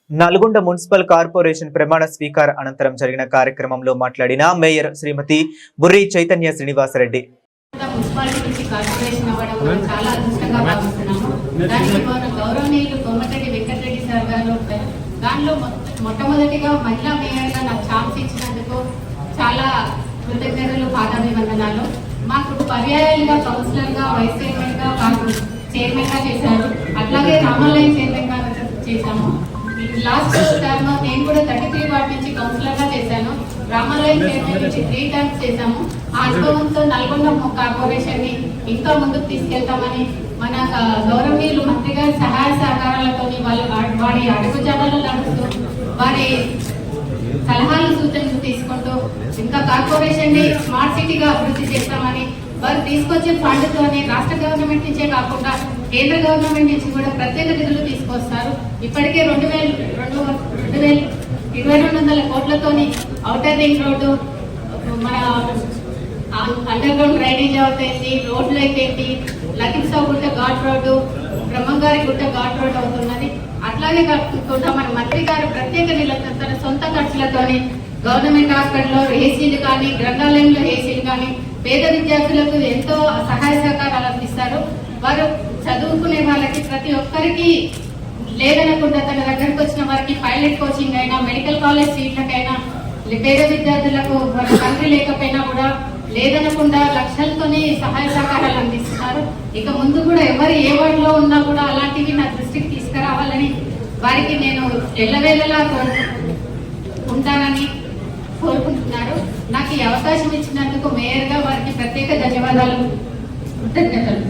Nalgonda municipal corporation ప్రమాణ స్వీకార అనంతరం జరిగిన కార్యక్రమంలో మాట్లాడిన మేయర్ శ్రీమతి బుర్రి చైతన్య శ్రీనివాసరెడ్డి మొట్టమొదటిగా మహిళా మేయర్గా నాకు ఛాన్స్ ఇచ్చినందుకు చాలా కృతజ్ఞతలు, పాదాభివందనాలు. మాకు పర్యాయాలుగా కౌన్సిలర్గా, వైస్ చైర్మన్గా, చైర్మన్గా చేశారు. అట్లాగే రామాలయం చైర్మన్గా చేశాము. లాస్ట్ టర్మ్ నేను కూడా 33 వార్డ్ నుంచి కౌన్సిలర్గా చేశాను. రామాలయం చైర్మన్ నుంచి 3 టర్మ్స్ చేశాము. ఆ అనుభవంతో నల్గొండ కార్పొరేషన్ ని ఇంకా ముందుకు తీసుకెళ్తామని మన గౌరవనీయులు మంత్రి గారి సహాయ సహకారాలతో వారి అడుగుజాడల్లో నడుస్తూ వారి సలహాలు సూచనలు తీసుకుంటూ ఇంకా కార్పొరేషన్ ని స్మార్ట్ సిటీగా అభివృద్ధి చేస్తామని వారు తీసుకొచ్చే ఫండ్తోనే రాష్ట్ర గవర్నమెంట్ నుంచే కాకుండా కేంద్ర గవర్నమెంట్ నుంచి కూడా ప్రత్యేక నిధులు తీసుకొస్తారు. ఇప్పటికే 2200 కోట్లతోని ఔటర్ రింగ్ రోడ్డు, మన అండర్ గ్రౌండ్ డ్రైనేజ్ అవుతుంది, రోడ్లు అయితే లఖింసావు గుట్ట ఘాట్ రోడ్డు, బ్రహ్మంగారి గుట్ట ఘాట్ రోడ్డు అవుతున్నది. అట్లాగే కాకుండా మన మంత్రి గారు ప్రత్యేక నిధులతో తన సొంత ఖర్చులతోని గవర్నమెంట్ హాస్పిటల్లో ఏసీలు కానీ, గ్రంథాలయంలో ఏసీలు కానీ పేద విద్యార్థులకు ఎంతో సహాయ సహకారాలు అందిస్తారు. వారు చదువుకునే వాళ్ళకి ప్రతి ఒక్కరికి లేదనకుండా తన దగ్గరకు వచ్చిన వారికి పైలట్ కోచింగ్ అయినా, మెడికల్ కాలేజ్ సీట్లకైనా, పేద విద్యార్థులకు వారి తండ్రి లేకపోయినా కూడా లేదనకుండా లక్షలతోనే సహాయ సహకారాలు అందిస్తున్నారు. ఇక ముందు కూడా ఎవరు ఏ వార్డులో ఉన్నా కూడా అలాంటివి నా దృష్టికి తీసుకురావాలని వారికి నేను ఎల్లవేళలా ఉంటానని కోరుకుంటున్నారు. నాకు ఈ అవకాశం ఇచ్చినందుకు మేయర్గా వారికి ప్రత్యేక ధన్యవాదాలు, కృతజ్ఞతలు.